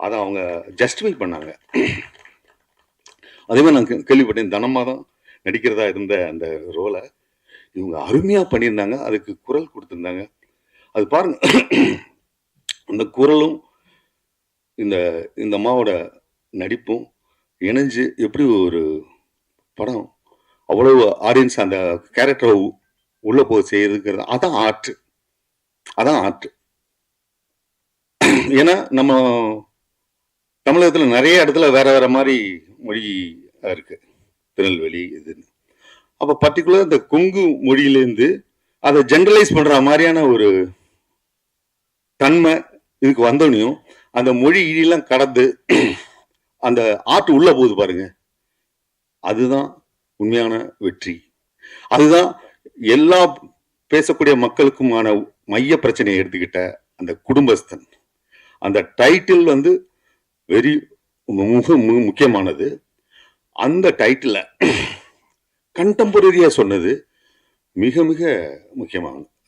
அதை அவங்க ஜஸ்டிஃபை பண்ணாங்க. அதே மாதிரி நான் கேள்விப்பட்டேன், தனமாதான் நடிக்கிறதா இருந்த அந்த ரோலை இவங்க அருமையாக பண்ணியிருந்தாங்க. அதுக்கு குரல் கொடுத்துருந்தாங்க. அது பாருங்க, அந்த குரலும் இந்த இந்த அம்மாவோட நடிப்பும் இணைஞ்சு எப்படி ஒரு படம் அவ்வளவு ஆடியன்ஸ் அந்த கேரக்டரை உள்ள போய் செய்யறதுங்கிறது அதான் ஆர்ட். அதான் ஆர்ட். ஏன்னா நம்ம தமிழகத்தில் நிறைய இடத்துல வேற வேற மாதிரி மொழி இருக்கு, திருநெல்வேலி இதுன்னு. அப்போ பர்டிகுலர் இந்த கொங்கு மொழியிலேருந்து அதை ஜென்ரலைஸ் பண்ற மாதிரியான ஒரு தன்மை இதுக்கு வந்தோடனையும் அந்த மொழி இடியெல்லாம் கடந்து அந்த ஆர்ட் உள்ள போகுது பாருங்க, அதுதான் உண்மையான வெற்றி. அதுதான் எல்லா பேசக்கூடிய மக்களுக்குமான மைய பிரச்சனையை எடுத்துக்கிட்ட அந்த குடும்பஸ்தன். அந்த டைட்டில் வந்து வெரி முக்கியமானது. அந்த டைட்டில கண்டெம்பரரியா சொன்னது மிக மிக முக்கியமானது.